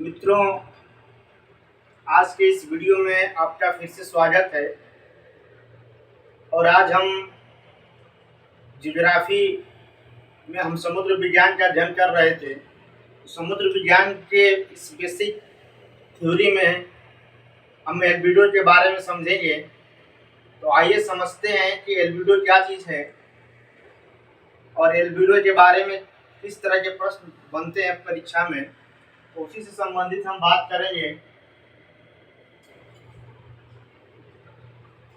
मित्रों, आज के इस वीडियो में आपका फिर से स्वागत है। और आज हम ज्योग्राफी में हम समुद्र विज्ञान का अध्ययन कर रहे थे। समुद्र विज्ञान के इस बेसिक थ्योरी में हम एल्बिडो के बारे में समझेंगे। तो आइए समझते हैं कि एल्बिडो क्या चीज़ है और एल्बिडो के बारे में किस तरह के प्रश्न बनते हैं परीक्षा में। तो उसी से संबंधित हम बात करेंगे।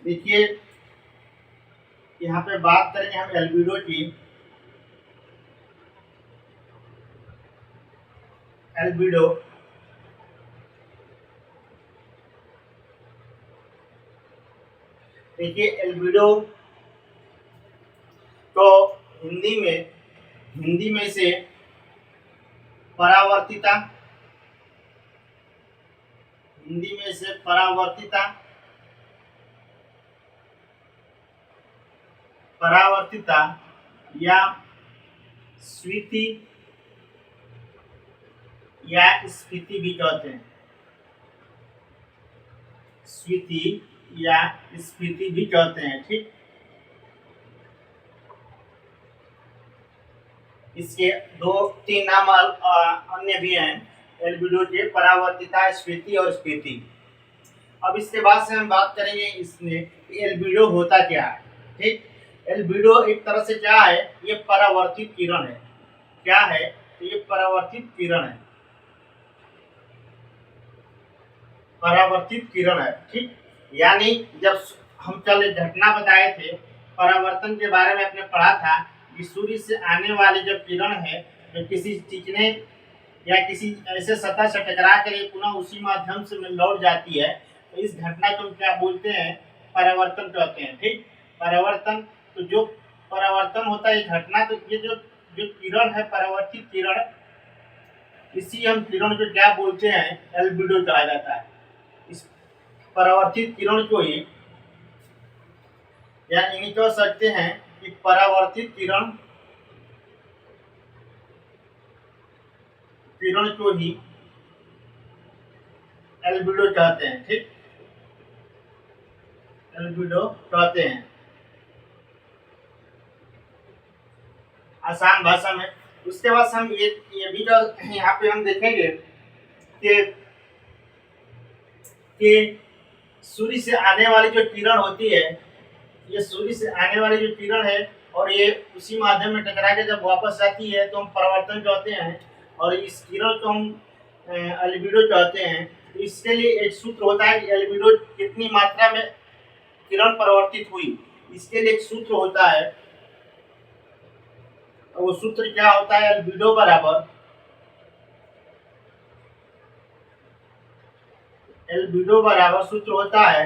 देखिए, यहाँ पे बात करेंगे हम एल्बिडो की। एल्बिडो देखिए, एल्बिडो तो हिंदी में से परावर्तिता, हिंदी में से परावर्तिता या स्फीति या स्फीति भी कहते हैं। स्फीति या स्फीति भी कहते हैं, ठीक। इसके दो तीन नाम अन्य भी हैं एल्बिडो के, परावर्तिता, स्फीति और स्फीति। अब इसके बाद से हम बात करेंगे इसमें एल्बिडो होता क्या है, ठीक। एल्बिडो एक तरह से क्या है, ये परावर्तित किरण है। क्या है? तो ये परावर्तित किरण है, परावर्तित किरण है, ठीक। यानी जब हम कल एक घटना बताए थे, परावर्तन के बारे में आपने पढ़ा था कि सूर्य से आने वाली जब किरण है तो किसी चिकने या किसी ऐसे सतह से टकरा कर पुनः उसी माध्यम से लौट जाती है, तो इस घटना को क्या बोलते हैं? परावर्तन कहते हैं, ठीक। परावर्तन, तो जो परावर्तन होता है घटना, तो ये जो किरण है, परावर्तित किरण, इसी हम किरण को क्या बोलते हैं? एल्बिडो कहा जाता है। इस परावर्तित किरण को ही या इन्हीं कह सकते हैं कि परावर्तित किरण को ही एल्बिडो कहते हैं, ठीक। एल्बिडो कहते हैं आसान भाषा में। उसके बाद हम ये भी यहाँ पे हम देखेंगे कि सूर्य से आने वाली जो किरण होती है, ये सूर्य से आने वाली जो किरण है और ये उसी माध्यम में टकरा के जब वापस आती है तो हम परावर्तन कहते हैं, और इस किरण को हम एल्बिडो कहते हैं। तो इसके लिए एक सूत्र होता है कि एल्बिडो कितनी मात्रा में किरण परावर्तित हुई, इसके लिए एक सूत्र होता है। वो सूत्र क्या होता है? एल्बिडो बराबर सूत्र होता है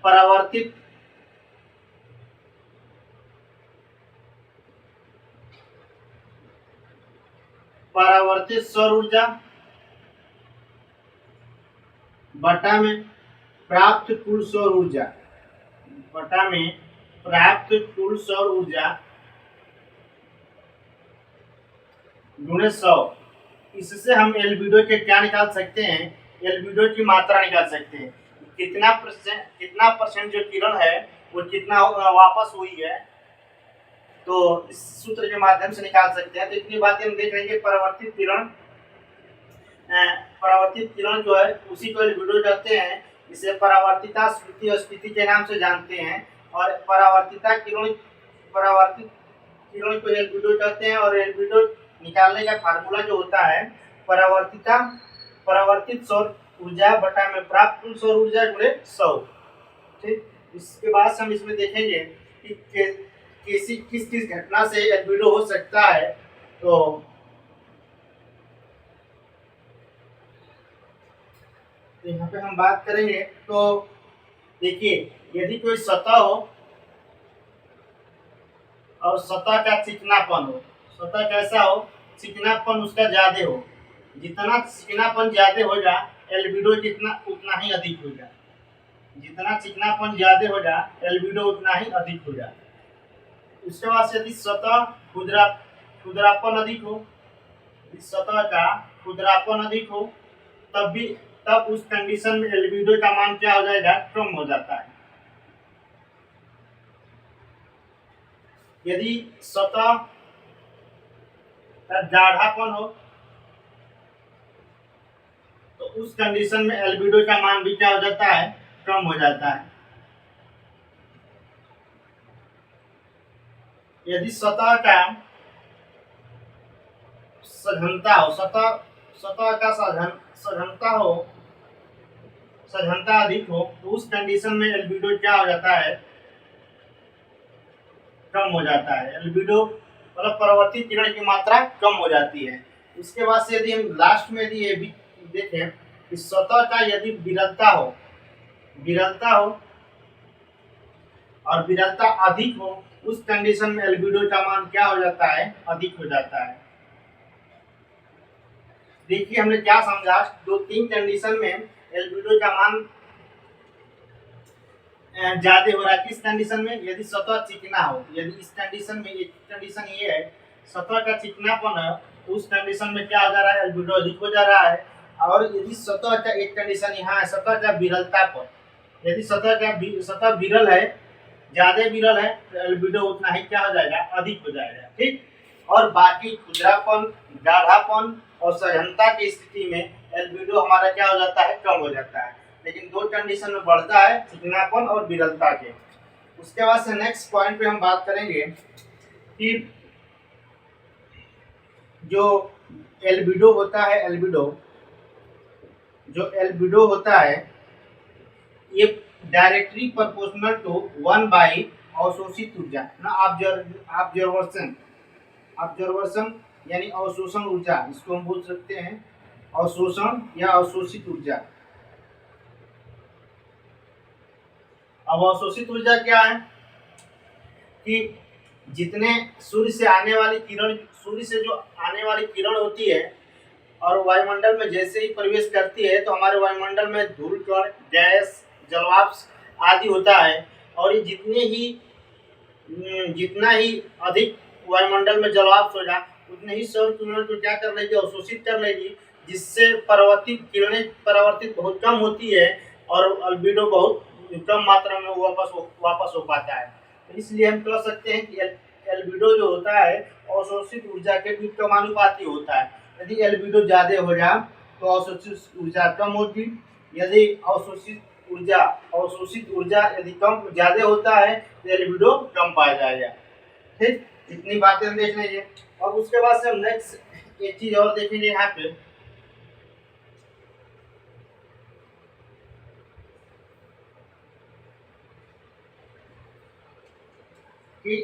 परावर्तित सौर ऊर्जा बटा में प्राप्त कुल सौर ऊर्जा, बटा में प्राप्त कुल सौर ऊर्जा गुणे 100। इससे हम एल्बिडो के क्या निकाल सकते हैं? एल्बिडो की मात्रा निकाल सकते हैं। कितना परसेंट जो किरण है वो कितना वापस हुई है, तो इस सूत्र के माध्यम से निकाल सकते हैं। तो इतनी बातें हम देख लेंगे। परावर्तित किरण जो है उसी को एल्बिडो कहते हैं। इसे परावर्तिता, स्फीति और स्फीति के नाम से जानते हैं। और परावर्तित किरण को एल्बिडो कहते हैं। और एल्बिडो निकालने का फार्मूला जो होता है परावर्तित सौर ऊर्जा बटा में प्राप्त कुल सौर ऊर्जा गुणे 100, ठीक। इसके बाद हम इसमें देखेंगे कि किस घटना से एल्बिडो हो सकता है। तो यहाँ पे हम बात करेंगे। तो देखिए, यदि कोई सतह हो और सतह का चिकनापन हो, सतह कैसा हो? चिकनापन उसका ज्यादा हो। जितना चिकनापन ज्यादा होगा एल्बिडो उतना ही अधिक होगा। जितना चिकनापन ज्यादा होगा एल्बिडो उतना ही अधिक होगा। उसके बाद यदि सतह खुरदरापन अधिक हो, सतह का खुरदरापन अधिक हो तब उस कंडीशन में एल्बिडो का मान क्या हो जाएगा, कम हो जाता है। यदि सतह का गाढ़ापन हो तो उस कंडीशन में एल्बिडो का मान भी क्या हो जाता है, कम हो जाता है। यदि सतह का सघनता हो, सतह का सघनता अधिक हो तो उस कंडीशन में एल्बिडो क्या हो जाता है, कम हो जाता है। एल्बिडो मतलब परावर्तित किरण की मात्रा कम हो जाती है। उसके बाद से यदि हम लास्ट में यदि ये भी देखें कि सतह का यदि विरलता हो और विरलता अधिक हो, उस कंडीशन में एल्बिडो का मान क्या हो जाता है, अधिक हो जाता है। देखिए हमने क्या समझा, 2-3 कंडीशन में एल्बिडो का मान ज्यादा हो रहा है। किस कंडीशन में, यदि सतह चिकना हो, यदि इस कंडीशन में एक कंडीशन ये है सतह का चिकनापन है तो उस कंडीशन में क्या हो जा रहा है, एल्बिडो अधिक हो जा रहा है। और यदि सतह का एक कंडीशन यहाँ है सतह का विरलता पर, यदि सतह विरल है, ज्यादा विरल है तो एल्बिडो उतना ही क्या हो जाएगा, अधिक हो जाएगा। ठीक, और बाकी खुरदरापन, गाढ़ापन और सघनता की स्थिति में एल्बिडो हमारा क्या हो जाता है, कम हो जाता है। लेकिन 2 कंडीशन में बढ़ता है, चिकनापन और विरलता के। उसके बाद से नेक्स्ट पॉइंट पे हम बात करेंगे कि जो एल्बिडो होता है, जो एल्बिडो होता है ये डायरेक्टली प्रोपोर्शनल टू 1 बाई अवशोषित ऊर्जा ना, ऑब्जर्वेशन यानी अवशोषण ऊर्जा, इसको हम बोल सकते हैं अवशोषण या अवशोषित ऊर्जा। अब अवशोषित ऊर्जा क्या है कि जितने सूर्य से जो आने वाली किरण होती है और वायुमंडल में जैसे ही प्रवेश करती है तो हमारे वायुमंडल में धूल कण, गैस, जलवाष्प आदि होता है। और ये जितना ही अधिक वायुमंडल में जलवाष्प होगा उतने ही सौर किरणों को क्या कर लेगी, अवशोषित कर लेगी, जिससे परावर्तित बहुत कम होती है और एल्बिडो बहुत कम मात्रा में वापस हो पाता है। तो इसलिए हम कह सकते हैं कि एल्बिडो जो होता है अवशोषित ऊर्जा के भी समानुपाती होता है। यदि एल्बिडो ज्यादा हो जाए तो अवशोषित ऊर्जा कम होगी, यदि अवशोषित ऊर्जा यदि कम ज्यादा होता है तो एल्बिडो कम पाया जाएगा। ठीक, इतनी बातें हम देख लीजिए। अब उसके बाद से हम नेक्स्ट एक चीज और देखेंगे यहाँ पे कि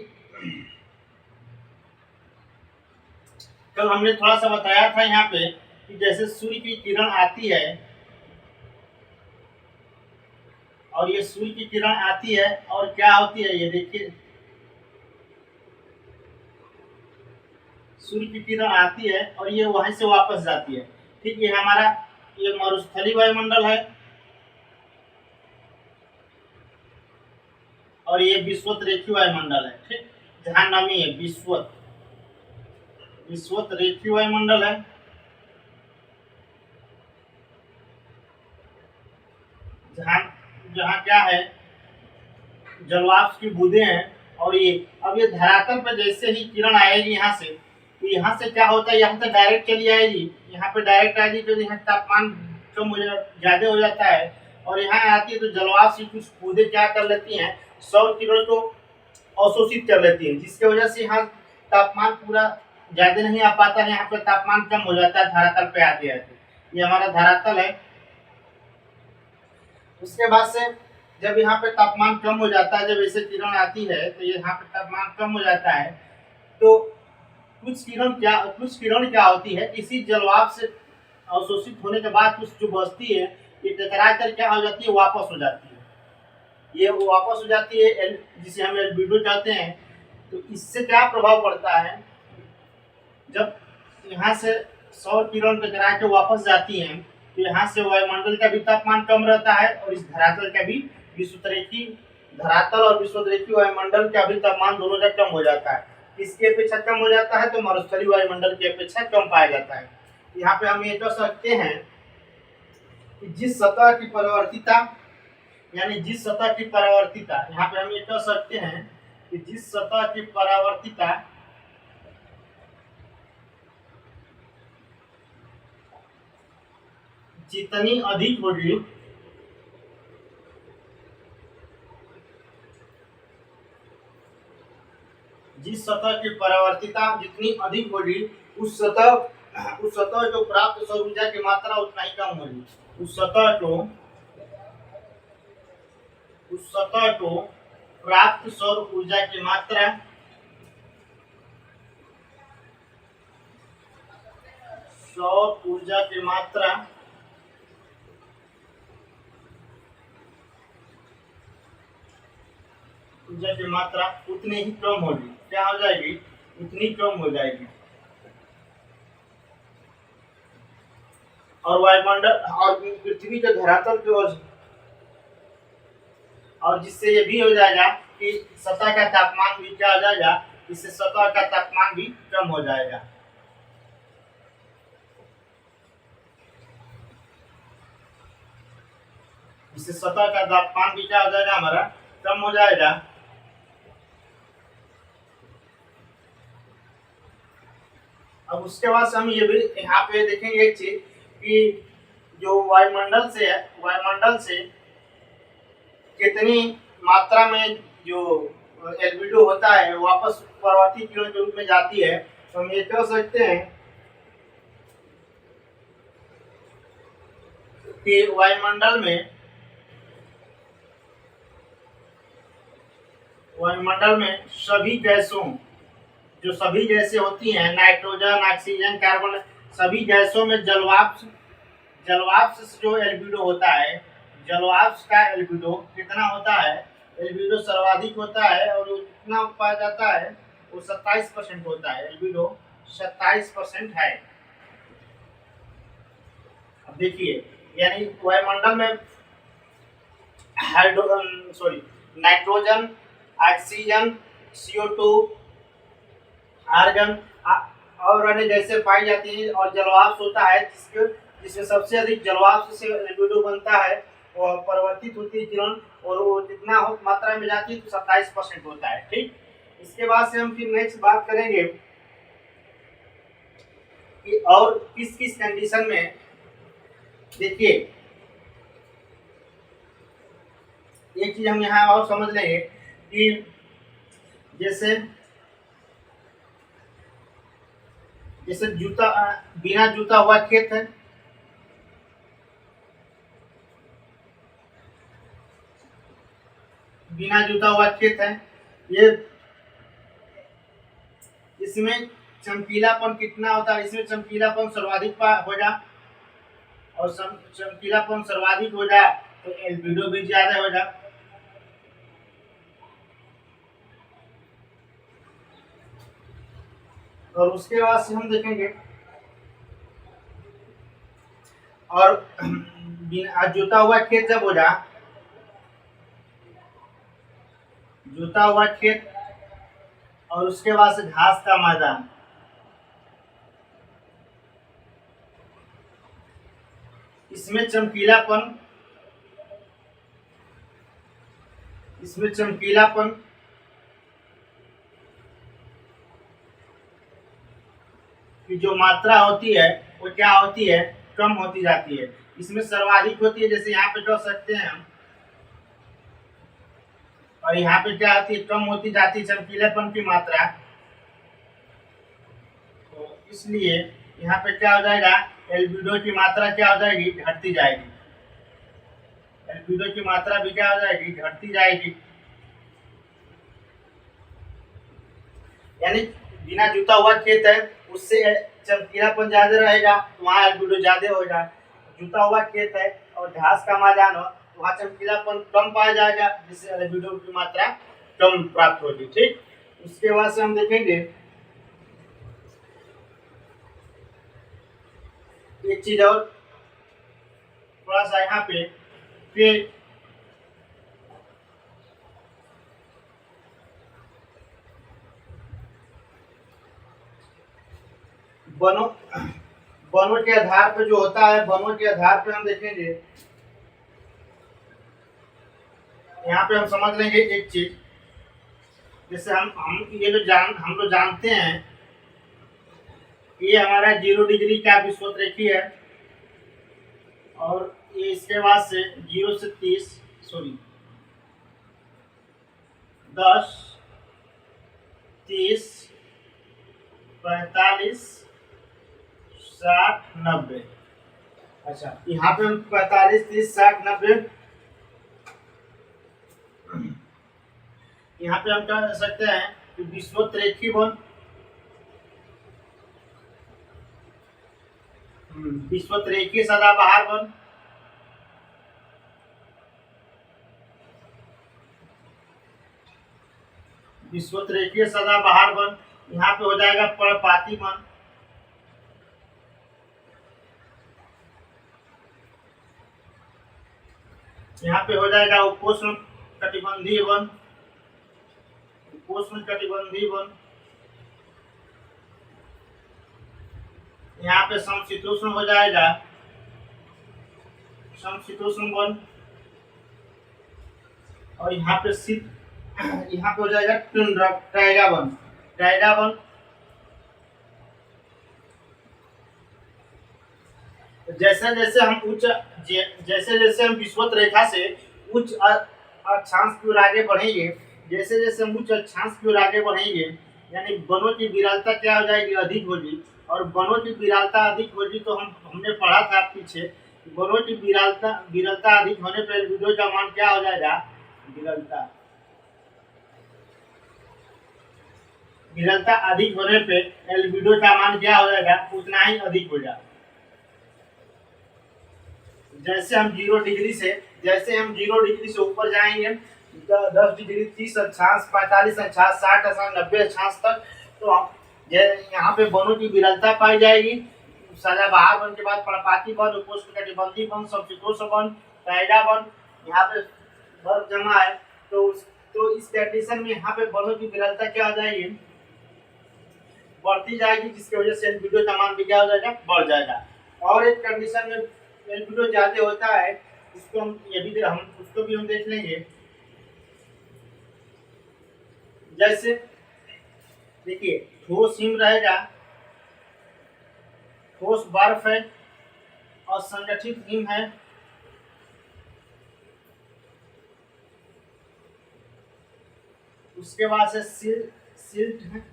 कल हमने थोड़ा सा बताया था यहाँ पे कि जैसे सूर्य की किरण आती है और ये सूर्य की किरण आती है और क्या होती है, ये देखिए सूर्य की किरण आती है और ये वहीं से वापस जाती है। ठीक, ये हमारा ये मरुस्थलीय वायुमंडल है और ये विषुवत रेखीय वायुमंडल है। ठीक, जहाँ नमी है विषुवत रेखीय वायुमंडल है, जहाँ क्या है, जलवाष्प की बूंदें हैं। और ये अब ये धरातल पर जैसे ही किरण आएगी यहाँ से, तो यहाँ से क्या होता है, यहाँ से डायरेक्ट चली आएगी, यहाँ पे डायरेक्ट आएगी तो यहाँ तापमान कम ज्यादा हो जाता है और यहाँ आती है तो जलवाष्प की कुछ बूंदें क्या कर लेती हैं, सौर किरण को अवशोषित कर लेती है, जिसकी वजह से यहाँ तापमान पूरा ज्यादा नहीं आ पाता है, यहाँ पे तापमान कम हो जाता है धरातल पे आते आते। ये हमारा धरातल है। उसके बाद से जब यहाँ पे तापमान कम हो जाता है, जब ऐसे किरण आती है तो यहाँ पे तापमान कम हो जाता है तो कुछ किरण क्या होती है, इसी जलवाष्प से अवशोषित होने के बाद कुछ जो बचती है ये टकरा कर क्या हो जाती है, वापस हो जाती है। ये वापस हो जाती है जिसे हम एल्बिडो कहते हैं। तो इससे क्या प्रभाव पड़ता है, जब यहाँ से सौर किरण टकरा के वापस जाती हैं तो यहाँ से वायुमंडल का भी तापमान कम रहता है और इस धरातल का भी धरातल और विषुवत वायुमंडल का भी तापमान दोनों का कम हो जाता है। इसकी अपेक्षा कम हो जाता है तो मरुस्थलीय वायुमंडल की अपेक्षा कम पाया जाता है। यहाँ पे हम ये कह सकते हैं कि जिस सतह की परावर्तिता, यानी जिस सतह की परावर्तिता, यहाँ पे हम ये कह सकते हैं कि जिस सतह की परावर्तिता जितनी अधिक होगी, जिस सतह की परावर्तिता जितनी अधिक होगी, उस सतह को प्राप्त सौर ऊर्जा की मात्रा उतना ही कम होगी। उस सतह को प्राप्त सौर ऊर्जा की मात्रा उतनी ही कम होगी। क्या हो जाएगी? उतनी कम हो जाएगी। और वायुमंडल और पृथ्वी के धरातल की ओर, और जिससे ये भी हो जाएगा कि सतह का तापमान भी क्या हो जाएगा, इससे सतह का तापमान भी कम हो जाएगा। इससे सतह का तापमान भी क्या हो जाएगा, हमारा कम हो जाएगा। अब उसके बाद हम ये भी यहाँ पे देखेंगे एक चीज कि जो वायुमंडल से कितनी मात्रा में जो एल्बिडो होता है वापस परावर्तित किरण के रूप में जाती है। तो हम ये कह सकते हैं कि वायुमंडल में सभी गैसें होती हैं, नाइट्रोजन, ऑक्सीजन, कार्बन, सभी गैसों में जलवाष्प से जो एल्बिडो होता है, जलवाष्प का एल्बिडो कितना होता है? एल्बिडो सर्वाधिक होता है और कितना पाया जाता है? वो 27% होता है। एल्बिडो 27% है। अब देखिए, यानी वायुमंडल में नाइट्रोजन, ऑक्सीजन, CO2, आर्गन और अन्य गैसें पाई जाती हैं, और जलवाष्प होता है जिसमें सबसे अधिक जलवाष्प से एल्बिडो बनता है और परिवर्तित होती है किरण, और वो जितना मात्रा में जाती है तो 27% होता है। ठीक, इसके बाद से हम फिर नेक्स्ट बात करेंगे कि और किस किस कंडीशन में। देखिए, एक चीज हम यहाँ और समझ लेंगे कि जैसे बिना जूता हुआ खेत है, ये इसमें चमकीलापन कितना होता है? इसमें चमकीलापन सर्वाधिक होगा, और चमकीलापन सर्वाधिक हो जाए तो एल्बिडो भी ज्यादा होगा। और उसके बाद से हम देखेंगे, और जोता हुआ खेत जब हो जाए, जोता हुआ खेत और उसके बाद से घास का मैदान, इसमें चमकीलापन की जो मात्रा होती है वो क्या होती है? कम होती जाती है। इसमें सर्वाधिक होती है, जैसे यहाँ पे कर सकते हैं हम, और यहाँ पे क्या होती है? कम होती जाती है चमकीलापन की मात्रा। तो इसलिए यहाँ पे क्या हो जाएगा? एल्बिडो की मात्रा क्या हो जाएगी? घटती जाएगी। एल्बिडो की मात्रा भी क्या हो जाएगी? घटती जाएगी। यानी बिना जुता हुआ खेत है, उससे चमकीलापन ज्यादा रहेगा, वहाँ एल्बिडो ज्यादा होगा। जुता हुआ खेत है और घास का मैदान हो, वहाँ चमकीलापन कम पाया जाएगा, जिससे एल्बिडो की मात्रा कम प्राप्त होगी। ठीक, उसके बाद से हम देखेंगे एक चीज और, थोड़ा सा यहाँ पे फिर बलों के आधार पे जो होता है, बलों के आधार पे हम देखेंगे, यहाँ पे हम समझ लेंगे एक चीज। जैसे हम ये जो हम लोग जानते हैं, ये हमारा 0 डिग्री का विषुवत है, और ये इसके बाद से 0 से 30, सॉरी 10, 30, 45, 60, 90। अच्छा, यहाँ पे हम 45, 30, 60, 90, यहाँ पे हम कह सकते हैं कि विषुवत बन, विषुवत सदाबहार बन, विषुवत सदाबहार बन, यहाँ पे हो जाएगा पर्णपाती बन, यहाँ पे हो जाएगा उपोष्ण कटिबंधीय वन, उपोष्ण कटिबंधीय वन, यहाँ पे समशीतोष्ण हो जाएगा समशीतोष्ण वन, और यहाँ पे यहाँ पे हो जाएगा टाइगा वन, टाइगा वन। जैसे जैसे हम जैसे जैसे हम विषुवत रेखा से उच्च अक्षांश की ओर आगे बढ़ेंगे, जैसे जैसे हम उच्च अक्षांश की ओर आगे बढ़ेंगे, यानी वनों की विरलता क्या हो जाएगी, अधिक होगी। और वनों की विरलता अधिक होगी तो हमने पढ़ा था पीछे, वनों की विरलता अधिक होने पर एल्बिडो का मान क्या हो जाएगा, विरलता अधिक होने पे एल्बिडो का मान क्या हो जाएगा, उतना ही अधिक हो जाएगा। जैसे हम 0 डिग्री से ऊपर जाएंगे, 10 डिग्री, 30 अक्षांश, 45 अक्षांश, 60 अक्षांश, 90 अक्षांश तक, तो यहाँ पे वनों की विरलता पाई जाएगी। सदाबहार वन के बाद पर्णपाती वन, उपोष्ण कटिबंधीय वन, समशीतोष्ण वन, टाइगा वन, यहाँ पे बर्फ जमा है, तो इस कंडीशन में यहाँ पे वनों की विरलता क्या हो जाएगी, बढ़ती जाएगी, जिसकी वजह से एल्बिडो का मान भी क्या हो जाएगा, बढ़ जाएगा। और एक कंडीशन में एल्बिडो ज्यादा होता है, उसको भी हम देख लेंगे। जैसे देखिए, ठोस हिम रहेगा, ठोस बर्फ है, और संगठित हिम है, उसके बाद से सिल्ट है,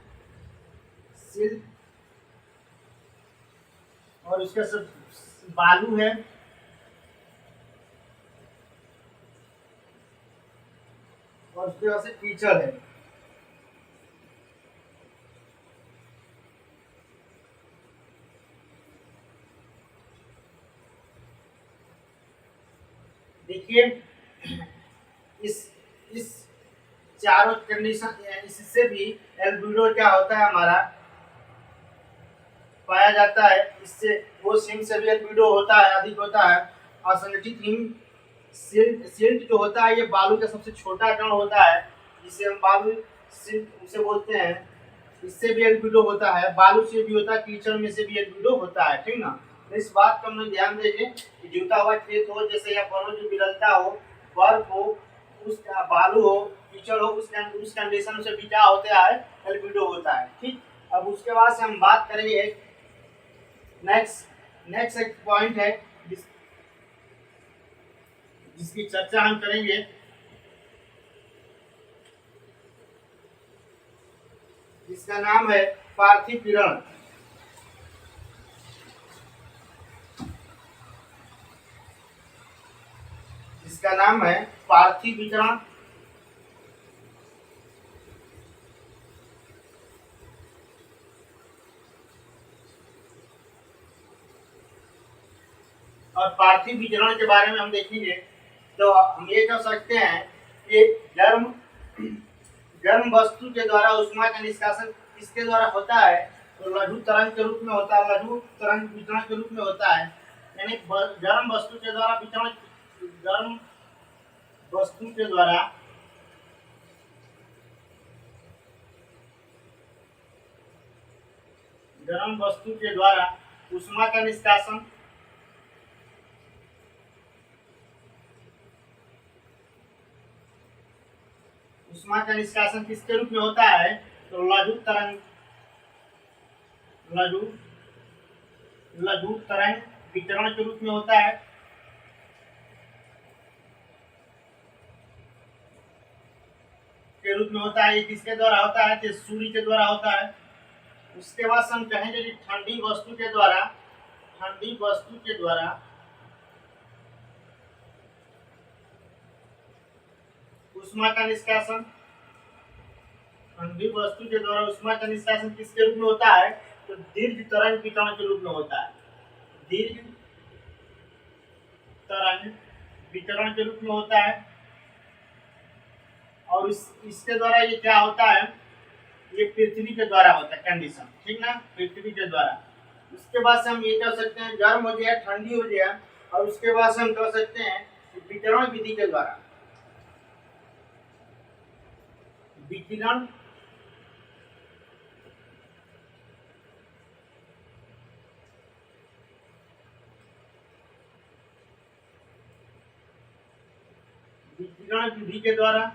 और उसके सब बालू है, और उसके बाद से कीचड़ है। देखिए, इस चारों कंडीशन, इससे भी एल्बिडो क्या होता है हमारा, पाया जाता है। इससे वो हिम से भी एल्बिडो होता है, अधिक होता है। और संगठित हिम सिल्ट जो होता है, ये बालू का सबसे छोटा कण होता है, जिसे हम बालू सिल्ट उसे बोलते हैं। इससे भी एल्बिडो होता है, बालू से भी होता है, कीचड़ में से भी एल्बिडो होता है, ठीक ना। तो इस बात का हम लोग ध्यान देंगे कि जूता हुआ खेत हो, जैसे या वनों की विरलता हो, बर्फ हो, उस बालू हो, कीचड़ हो, उस कंडीशन से भी क्या होता है, एल्बिडो होता है, ठीक। अब उसके बाद से हम बात करेंगे नेक्स्ट एक पॉइंट है जिसकी चर्चा हम करेंगे, जिसका नाम है पार्थिव जिसका नाम है पार्थिव विकिरण। और पार्थिव विकिरण के बारे में हम देखेंगे, तो हम ये कह सकते हैं कि गर्म वस्तु के द्वारा उष्मा का निष्कासन किसके द्वारा होता है, तो लघु तरंग के रूप में होता है, लघु तरंग विकिरण के रूप में होता है। यानी गर्म वस्तु के द्वारा विकिरण, गर्म वस्तु के द्वारा गर्म वस्तु के द्वारा ऊष्मा का निष्कासन, ऊष्मा का निष्कासन किसके रूप में होता है? तो लघु तरंग, लघु लघु तरंग वितरण के रूप में होता है। के रूप में होता है। ये किसके द्वारा होता है? तो सूर्य के द्वारा होता है। उसके बाद हम कहेंगे कि ठंडी वस्तु के द्वारा, ठंडी वस्तु के द्वारा ऊष्मा का निष्कासन, ठंडी वस्तु के द्वारा ऊष्मा का निष्कासन किसके रूप में होता है? तो दीर्घ तरंग वितरण के रूप में होता है। दीर्घ तरंग वितरण के रूप में होता है। और इसके द्वारा ये क्या होता है? ये पृथ्वी के द्वारा होता है कंडीशन, ठीक ना, पृथ्वी के द्वारा। उसके बाद से हम ये कह सकते हैं गर्म हो गया, ठंडी हो गया, और उसके बाद से हम कह सकते हैं विकिरण विधि के द्वारा, विकिरण विकिरण विधि के द्वारा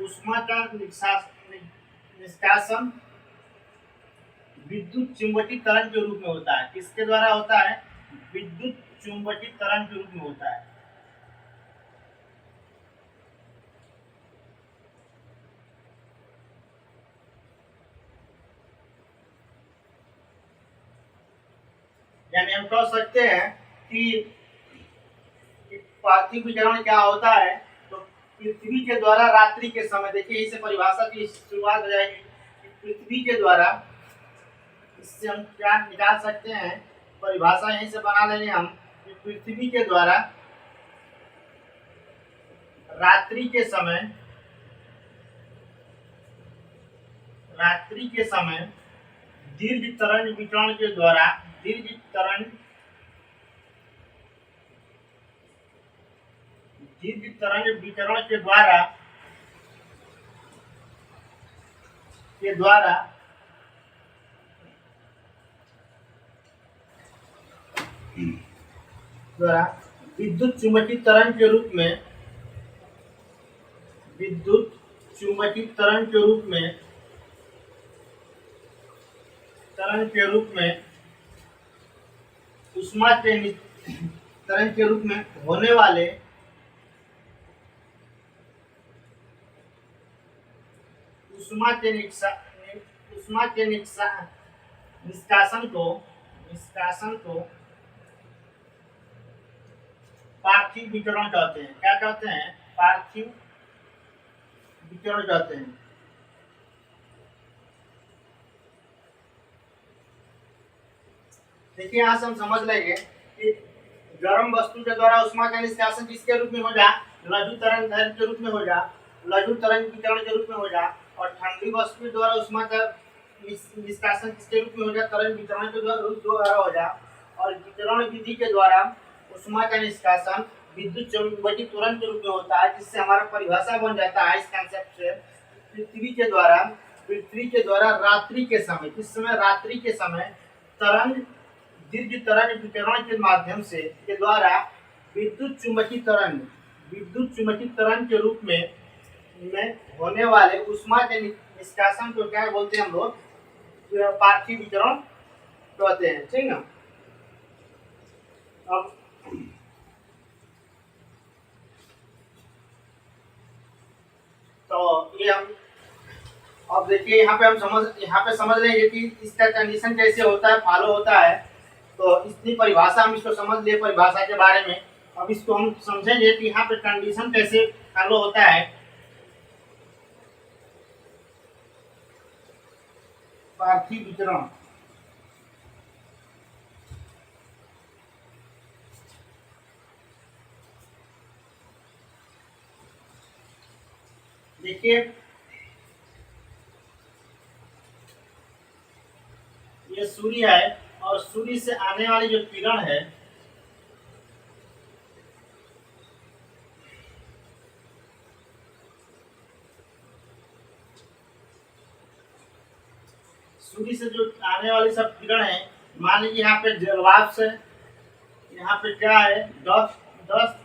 ऊष्मा का निष्कासन विद्युत चुंबकीय तरंग के रूप में होता है। किसके द्वारा होता है? विद्युत चुंबकीय तरंग के रूप में होता है। यानी हम कह सकते हैं कि पार्थिव विकिरण क्या होता है? तो पृथ्वी के द्वारा रात्रि के समय, देखिए इसे परिभाषा की शुरुआत हो जाएगी कि पृथ्वी के द्वारा, इससे हम क्या निकाल सकते हैं? परिभाषा यहीं से बना लेंगे हम कि पृथ्वी के द्वारा रात्रि के समय, रात्रि के समय दीर्घ तरंग विकिरण के द्वारा, दीर्घ तरंग विकिरण के द्वारा विद्युत चुंबकीय तरंग के रूप में, विद्युत चुंबकीय तरंग के रूप में, ऊष्मा के तरंग के रूप में होने वाले ऊष्मा के निष्कासन को पार्थिव विकिरण कहते हैं। क्या कहते हैं? पार्थिव विकिरण कहते हैं। देखिए यहाँ से हम समझ लेंगे कि गर्म वस्तु के द्वारा ऊष्मा का निष्कासन किसके रूप में हो जा? लघु तरंग दैर्घ्य के रूप में हो जा, लघु तरंग विकिरण के रूप में हो जा। और ठंडी वस्तु के द्वारा ऊष्मा का निष्कासन किसके रूप में हो जा? तरंग विकिरण के द्वारा हो जा। और विकिरण विधि के द्वारा ऊष्मा का निष्कासन विद्युत चुंबकीय तरंग के रूप में होता है, जिससे हमारा परिभाषा बन जाता है इस कंसेप्ट से, पृथ्वी के द्वारा रात्रि के समय, किस समय? रात्रि के समय तरंग, दीर्घ तरंग विकिरण के माध्यम से के द्वारा विद्युत चुंबकीय तरंग के रूप में होने वाले ऊष्मा के निष्कासन को क्या बोलते हैं हम लोग? पार्थिव विकिरण कहते हैं, ठीक ना। अब तो ये हम अब देखिए यहाँ पे समझ लेंगे कि इसका कंडीशन कैसे होता है, फॉलो होता है। तो इतनी परिभाषा हम इसको समझ लिए परिभाषा के बारे में। अब इसको हम समझेंगे कि यहाँ पे कंडीशन कैसे फॉलो होता है। पार्थिव विकिरण, देखिए ये सूर्य है और सूर्य से आने वाली जो किरण है, सूर्य से जो आने वाली सब किरण है, मान लीजिए यहाँ पे जलवाष्प से, यहाँ पे क्या है, डस्ट डस्ट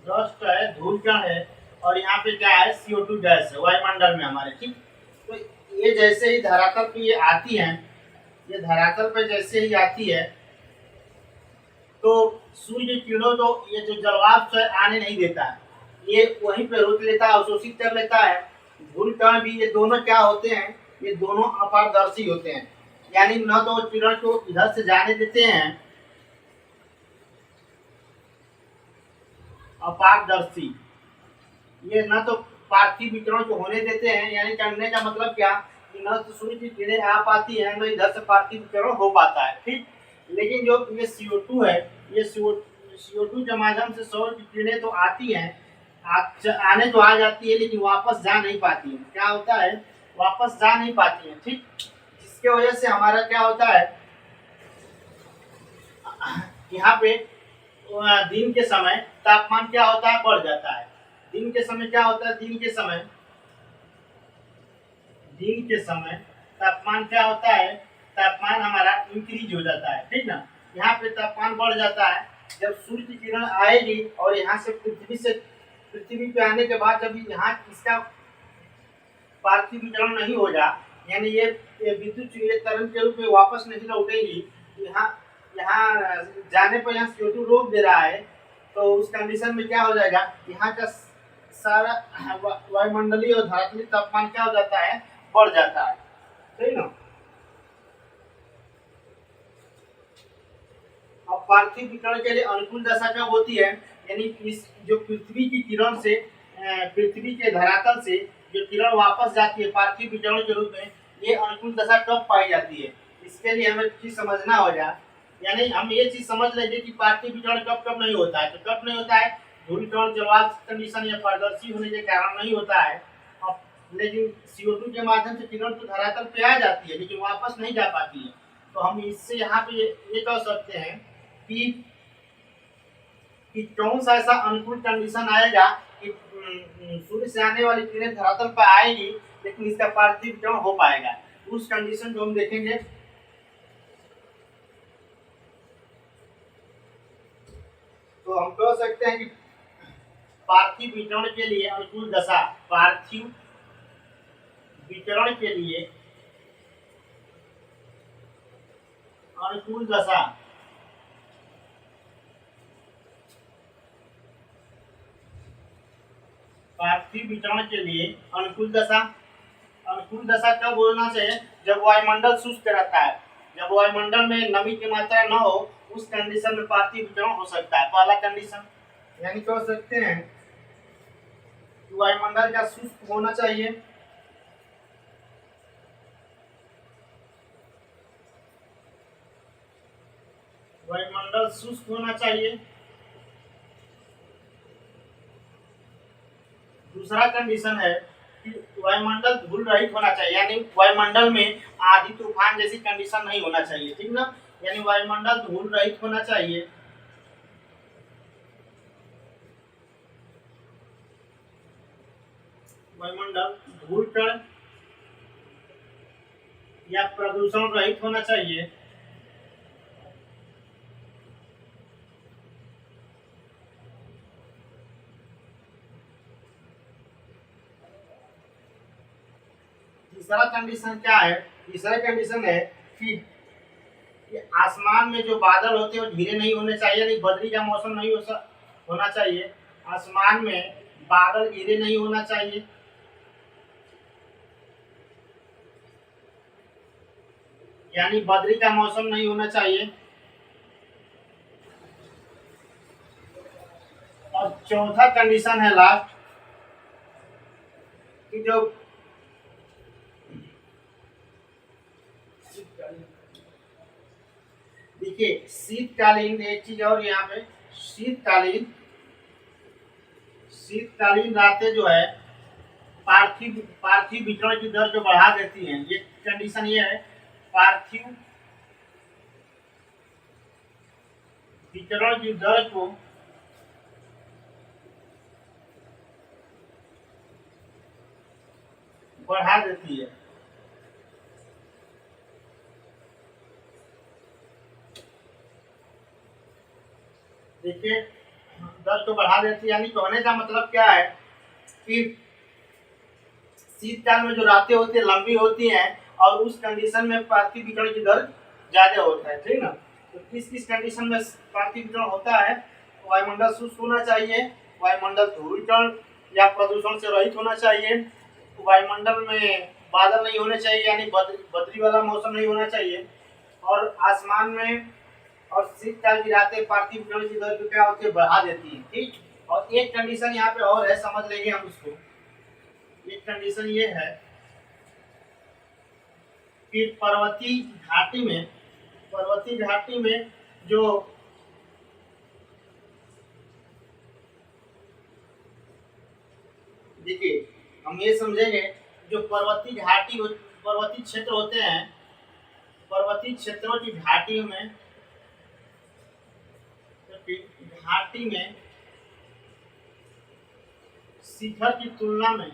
डस्ट है, धूल कण है, और यहाँ पे क्या है, CO2 गैस है वायुमंडल में हमारे, ठीक। तो ये जैसे ही धरातल पे ये आती है, ये धरातल पे जैसे ही आती है, तो सूर्य किरणों तो ये जो जलवाष्प है आने नहीं देता है, ये वहीं पे रोक लेता है, अवशोषित कर लेता है। धूल कण भी, ये दोनों क्या होते हैं, ये दोनों अपारदर्शी होते हैं, यानी न तो किरण को इधर से जाने देते हैं, अपारदर्शी, ये न तो पार्थिव विकिरण को होने देते हैं, यानी करने का मतलब क्या, कि न तो सूर्य की किरणें आ पाती है, न इधर से पार्थिव विकिरण हो पाता है, ठीक। लेकिन जो ये CO2 है, ये CO2 के माध्यम से सौर की किरणें तो आती हैं, आने तो आ जाती है, लेकिन वापस जा नहीं पाती है। क्या होता है, वापस जा नहीं पाती है, ठीक। जिसके वजह से हमारा क्या होता है, यहाँ पे दिन के समय तापमान क्या होता है, बढ़ जाता है। दिन के समय क्या होता है, दिन के समय तापमान क्या होता है, तापमान हमारा इंक्रीज हो जाता है, ठीक ना। यहाँ पे तापमान बढ़ जाता है, जब सूर्य की किरण आएगी और यहाँ से पृथ्वी पे आने के बाद जब यहाँ इसका पार्थिव विकिरण नहीं होगा, यानी ये विद्युत चुम्बकीय तरंग के रूप में वापस नहीं लौटेगी, यहाँ यहाँ जाने पर यहाँ CO2 रोक दे रहा है, तो उस कंडीशन में क्या हो जाएगा, यहाँ का सारा वायुमंडलीय और धरातलीय तापमान क्या हो जाता है, बढ़ जाता है, सही ना। अब पार्थिव विकिरण के लिए अनुकूल दशा कब होती है, यानी इस जो पृथ्वी की किरण से, पृथ्वी के धरातल से जो किरण वापस जाती है पार्थिव विकिरण के रूप में, ये अनुकूल दशा कब पाई जाती है। इसके लिए हमें चीज समझना होगा, यानी हम ये चीज समझ लेंगे कि पार्थिव विकिरण कब कब नहीं होता है। तो कब नहीं होता है, धूलिकण जलवाष्प कंडीशन या पारदर्शी होने के कारण नहीं होता है। लेकिन CO2 के माध्यम से किरण तो धरातल पे आ जाती है, लेकिन वापस नहीं जा पाती है। तो हम इससे यहाँ पे ये कह सकते हैं कि कौन सा ऐसा अनुकूल कंडीशन आएगा कि सूर्य से आने वाली किरणें धरातल पर आएगी, लेकिन इसका पार्थिव विकिरण हो पाएगा। उस कंडीशन को हम देखेंगे। तो हम कह सकते हैं कि पार्थिव विकिरण के लिए अनुकूल दशा, पार्थिव विकिरण के लिए अनुकूल दशा पार्थिव विकिरण के लिए अनुकूल दशा कब होना चाहिए, जब वायुमंडल शुष्क रहता है, जब वायुमंडल में नमी की मात्रा न हो, उस कंडीशन में पार्थिव विकिरण हो सकता है। पहला कंडीशन, यानी कह सकते हैं कि वायुमंडल का शुष्क होना चाहिए, वायुमंडल शुष्क होना चाहिए। दूसरा कंडीशन है कि वायुमंडल धूल रहित होना चाहिए, यानी वायुमंडल में आंधी तूफान जैसी कंडीशन नहीं होना चाहिए, ठीक ना। यानी वायुमंडल धूल रहित होना चाहिए। वायुमंडल धूल कण या प्रदूषण रहित होना चाहिए। तीसरा कंडीशन क्या है, तीसरा कंडीशन है कि आसमान में जो बादल होते हैं वो घिरे नहीं होने चाहिए, यानी बदली का मौसम नहीं होना चाहिए। आसमान में बादल घिरे नहीं होना चाहिए, यानी बदली का मौसम नहीं होना चाहिए। और चौथा कंडीशन है लास्ट, कि जो देखिए शीतकालीन, एक चीज और यहाँ पे, शीतकालीन रातें जो है पार्थिव विकिरण की दर जो बढ़ा देती हैं, ये कंडीशन ये है, पार्थिव विकिरण की दर को बढ़ा देती है। देखिए दर को बढ़ा देती है, यानी कहने का मतलब क्या है कि शीतकाल में जो रातें होती है लंबी होती हैं और उस कंडीशन में पार्थिव विकिरण की दर ज्यादा होता है, ठीक ना। तो किस किस कंडीशन में पार्थिव विकिरण होता है, वायुमंडल शुष्क होना चाहिए, वायुमंडल ध्रुवीकरण या प्रदूषण से रहित होना चाहिए, वायुमंडल में बादल नहीं होने चाहिए यानी बदरी वाला मौसम नहीं होना चाहिए, और आसमान में और शीतकाल की रातें पार्थिव विकिरण की दर को क्या होती है बढ़ा देती है, ठीक। और एक कंडीशन यहाँ पे और है, समझ लेंगे हम उसको। एक कंडीशन ये है कि पर्वतीय घाटी में जो देखिए हम ये समझेंगे, जो पर्वतीय क्षेत्र होते हैं, पर्वतीय क्षेत्रों की घाटी में शिखर की तुलना में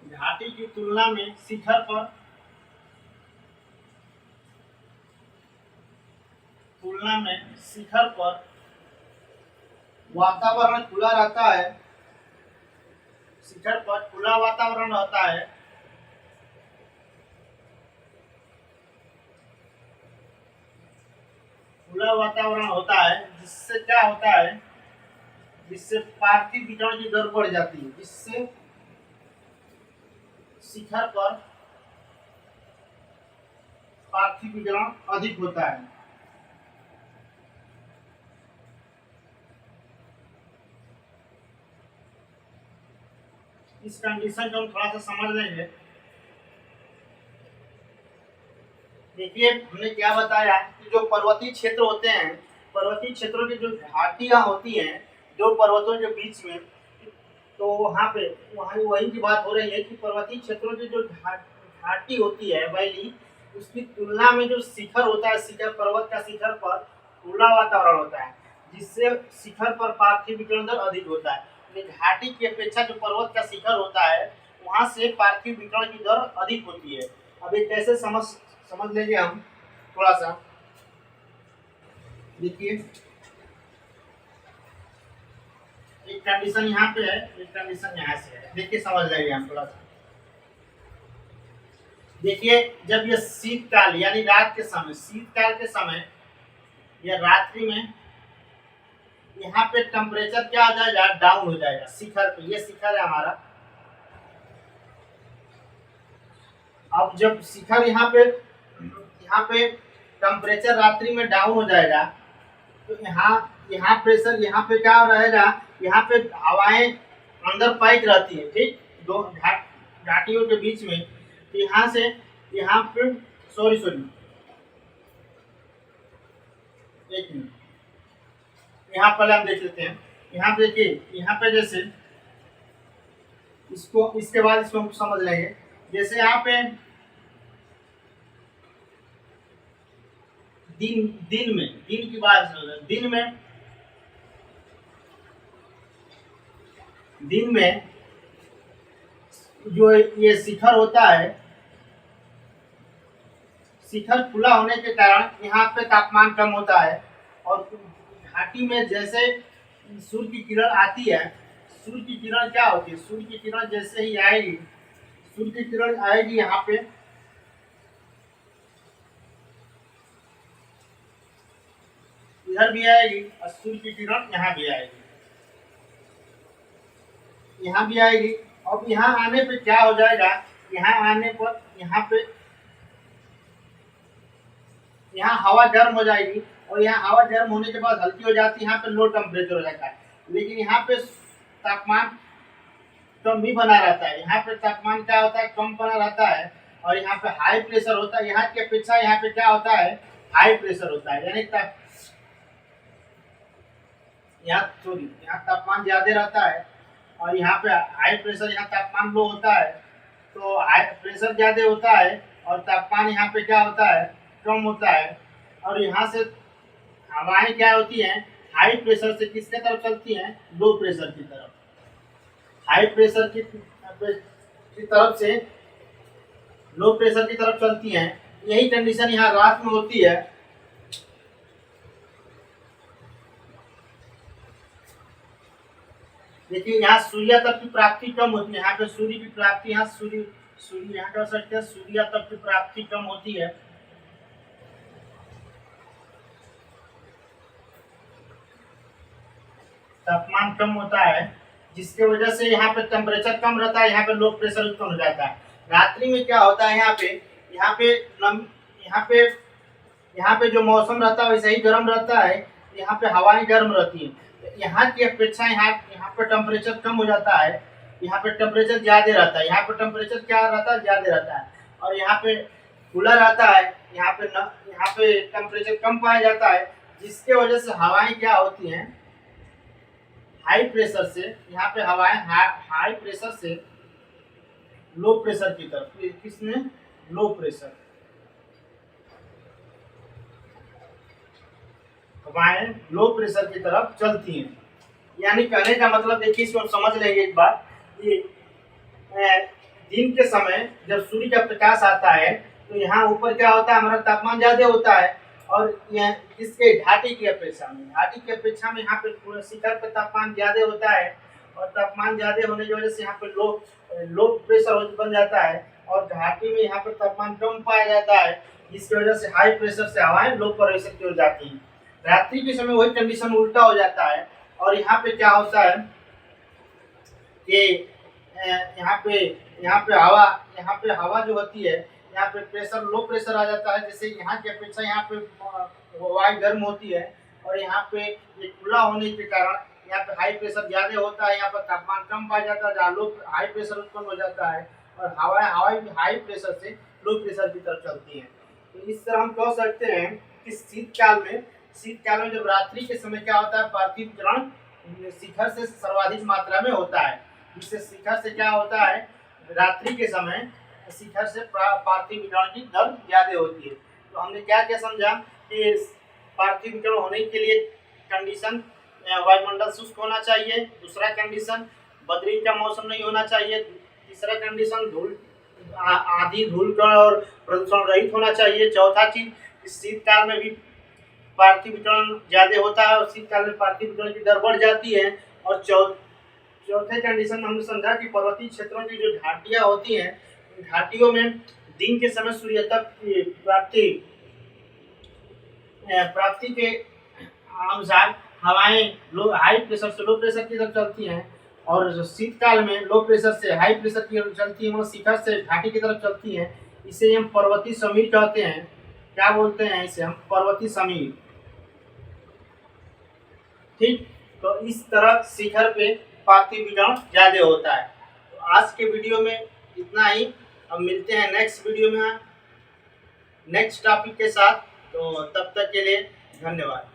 घाटी की तुलना में शिखर पर वातावरण खुला रहता है, शिखर पर खुला वातावरण रहता है, खुला वातावरण होता है, जिससे क्या होता है, जिससे पार्थिव विकिरण की दर बढ़ जाती है, जिससे शिखर पर पार्थिव विकिरण अधिक होता है। इस कंडीशन को हम थोड़ा सा समझ लेंगे। देखिए हमने क्या बताया कि जो पर्वतीय क्षेत्र होते हैं, पर्वतीय क्षेत्रों की जो घाटियां होती हैं, जो पर्वतों के बीच में, तो वहाँ वही की बात हो रही है कि पर्वतीय क्षेत्रों की जो घाटी होती है वैली, उसकी तुलना में जो शिखर होता है, शिखर पर्वत का शिखर पर खुला वातावरण होता है, जिससे शिखर पर पार्थिव विकिरण दर अधिक होता है। घाटी की अपेक्षा जो पर्वत का शिखर होता है वहां से पार्थिव विकिरण की दर अधिक होती है। अब ये कैसे समझ लेंगे हम थोड़ा सा। देखिए एक कंडीशन यहाँ पे है, एक कंडीशन यहाँ से है, देखिए समझ लेंगे हम थोड़ा सा। देखिए जब ये शीतकाल यानी शीतकाल के समय या रात्रि में यहाँ पे टेम्परेचर क्या आ जाएगा, डाउन हो जाएगा शिखर पे। ये शिखर है हमारा। अब जब शिखर यहाँ पे टेम्परेचर रात्रि में डाउन हो जाएगा, तो यहाँ प्रेशर यहाँ पे क्या रहेगा, यहाँ पे हवाएं अंदर पाइक रहती है, ठीक, दो घाटियों के बीच में। तो यहाँ पे सॉरी एक मिनट, यहाँ पहले हम देख लेते हैं। यहाँ पे देखिए, यहाँ पे जैसे इसके बाद इसको हम समझ लेंगे। जैसे यहाँ पे दिन की बात, दिन में जो ये शिखर होता है, शिखर खुला होने के कारण यहाँ पे तापमान कम होता है, और घाटी में जैसे सूर्य की किरण आती है, सूर्य की किरण क्या होती है, सूर्य की किरण जैसे ही आएगी, सूर्य की किरण आएगी यहाँ पे, इधर भी आएगी, और सूर्य की किरण यहाँ भी आएगी, यहाँ भी आएगी। अब यहाँ आने पे क्या हो जाएगा, यहाँ आने पर यहाँ हवा गर्म हो जाएगी, और यहाँ हवा गर्म होने के बाद हल्की हो जाती है, यहाँ पे लो टेम्परेचर हो जाता है। लेकिन यहाँ पे तापमान कम भी बना रहता है, यहाँ पे तापमान क्या होता है, कम बना रहता है, और यहाँ पे हाई प्रेशर होता है। यहाँ की अपेक्षा यहाँ पे क्या होता है, हाई प्रेशर होता है, यानी यहाँ तापमान ज्यादा रहता है, और यहाँ पे हाई प्रेशर, यहाँ तापमान लो होता है। तो हाई प्रेशर ज्यादा होता है और तापमान यहाँ पे क्या होता है, कम होता है। और यहाँ से हवाएं क्या होती हैं, हाई प्रेशर से किसके तरफ चलती हैं, लो प्रेशर की तरफ। हाई प्रेशर की तरफ से लो प्रेशर की तरफ चलती हैं। यही कंडीशन यहाँ रात में होती है। देखिए यहाँ सूर्य तप की प्राप्ति कम होती है, यहाँ पे सूर्य की प्राप्ति, यहाँ सूर्य सूर्य यहाँ कर सकते हैं, सूर्य तप की प्राप्ति कम होती है। तापमान कम होता है, जिसके वजह से यहाँ पे टेम्परेचर कम रहता है, यहाँ पे लो प्रेशर उत्पन्न हो जाता है। रात्रि में क्या होता है, यहाँ पे यहाँ पे यहाँ पे जो मौसम रहता है वैसे ही गर्म रहता है, यहाँ पे हवाएं गर्म रहती है। यहाँ की अपेक्षा यहाँ पे टेम्परेचर कम हो जाता है, यहाँ पे टेम्परेचर ज़्यादा रहता है। यहाँ पे टेम्परेचर क्या रहता है, ज़्यादा रहता है, और यहाँ पे खुला रहता है। यहाँ पे टेम्परेचर कम पाया जाता है, जिसके वजह से हवाएं क्या होती हैं, हाई प्रेशर से, यहाँ पे हवाएं हाई प्रेशर से लो प्रेशर की तरफ, किसमें, लो प्रेशर, हवाएं लो प्रेशर की तरफ चलती हैं। यानी कहने का मतलब देखिए, इसको समझ लेंगे एक बात, कि दिन के समय जब सूर्य का प्रकाश आता है तो यहाँ ऊपर क्या होता है, हमारा तापमान ज्यादा होता है, और यह इसके घाटी की अपेक्षा में यहाँ पे शिखर पे तापमान ज्यादा होता है, और तापमान ज्यादा होने की वजह से यहाँ पे लो प्रेशर बन जाता है, और घाटी में यहाँ पे तापमान कम पाया जाता है, जिसकी वजह से हाई प्रेशर से हवाएं लो प्रेशर की हो जाती है। रात्रि के समय वही कंडीशन उल्टा हो जाता है, और यहाँ पे क्या होता है कि यहाँ पे हवा जो होती है, यहाँ पे प्रेशर लो प्रेशर आ जाता है, जैसे यहाँ की अपेक्षा यहाँ पे हवाएं गर्म होती है, और यहाँ पे ये खुला होने के कारण यहाँ पे हाई प्रेशर ज़्यादा होता है, यहाँ पर तापमान कम पाया जाता है, जहाँ लो हाई प्रेशर उत्पन्न हो जाता है, और हवाएं हाई प्रेशर से लो प्रेशर की तरफ चलती हैं। तो इस तरह हम कह सकते हैं कि शीतकाल में जब रात्रि के समय क्या होता है, पार्थिव विकिरण शिखर से सर्वाधिक मात्रा में होता है। इससे शिखर से क्या होता है, रात्रि के समय शिखर से पार्थिव विकिरण की दर ज्यादा होती है। तो हमने क्या क्या समझा कि पार्थिव विकिरण होने के लिए कंडीशन, वायुमंडल शुष्क होना चाहिए, दूसरा कंडीशन बदरी का मौसम नहीं होना चाहिए, तीसरा कंडीशन आधी धूल कण और प्रदूषण रहित होना चाहिए, चौथा चीज शीतकाल में भी पार्थिव विकिरण ज्यादा होता है, और शीतकाल में पार्थिव विकिरण की दर बढ़ जाती है, और चौथे कंडीशन हमने समझा कि पर्वतीय क्षेत्रों की जो घाटियां होती हैं, घाटियों में दिन के समय सूर्य तप की प्राप्ति के अनुसार हवाएं हाई प्रेशर से लो प्रेशर की तरफ चलती हैं, और शीतकाल में लो प्रेशर से हाई प्रेशर की तरफ चलती है, मतलब शिखर से घाटी की तरफ चलती हैं। इसे हम पर्वतीय समीर कहते हैं। क्या बोलते हैं इसे हम, पर्वतीय समीर। ठीक, तो इस तरह शिखर पे पार्थिव विकिरण ज्यादा होता है। तो आज के वीडियो में इतना ही, अब मिलते हैं नेक्स्ट वीडियो में नेक्स्ट टॉपिक के साथ। तो तब तक के लिए धन्यवाद।